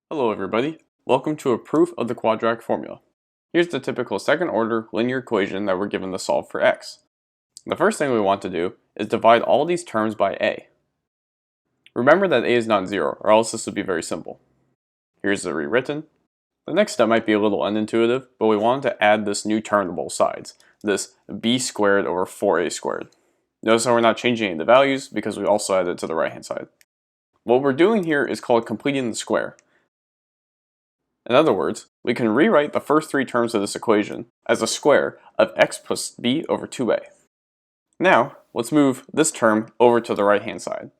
Hello everybody, welcome to a proof of the quadratic formula. Here's the typical second order linear equation that we're given to solve for x. The first thing we want to do is divide all these terms by a. Remember that a is not 0, or else this would be very simple. Here's the rewritten. The next step might be a little unintuitive, but we want to add this new term to both sides, this b squared over 4a squared. Notice how we're not changing any of the values because we also added it to the right hand side. What we're doing here is called completing the square. In other words, we can rewrite the first three terms of this equation as a square of x plus b over 2a. Now, let's move this term over to the right hand side.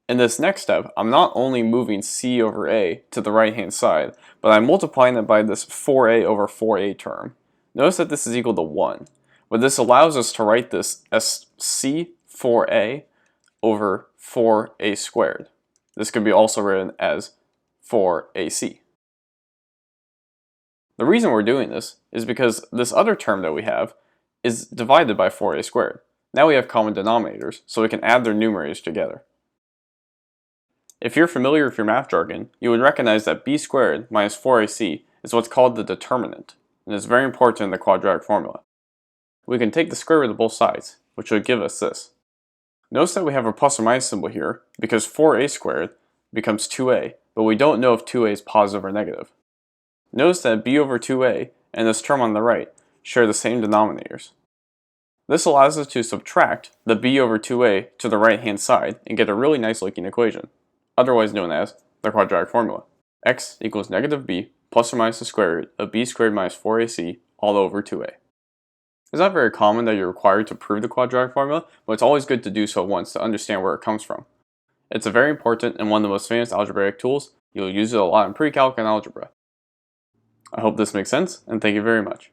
In this next step, I'm not only moving c over a to the right hand side, but I'm multiplying it by this 4a over 4a term. Notice that this is equal to 1, but this allows us to write this as c4a over 4a squared. This can be also written as 4ac. The reason we're doing this is because this other term that we have is divided by 4a squared. Now we have common denominators, so we can add their numerators together. If you're familiar with your math jargon, you would recognize that b squared minus 4ac is what's called the determinant, and is very important in the quadratic formula. We can take the square root of both sides, which would give us this. Notice that we have a plus or minus symbol here because 4a squared becomes 2a, but we don't know if 2a is positive or negative. Notice that b over 2a and this term on the right share the same denominators. This allows us to subtract the b over 2a to the right hand side and get a really nice looking equation, otherwise known as the quadratic formula. X equals negative b plus or minus the square root of b squared minus 4ac all over 2a. It's not very common that you're required to prove the quadratic formula, but it's always good to do so once to understand where it comes from. It's a very important and one of the most famous algebraic tools. You'll use it a lot in pre-calc and algebra. I hope this makes sense, and thank you very much.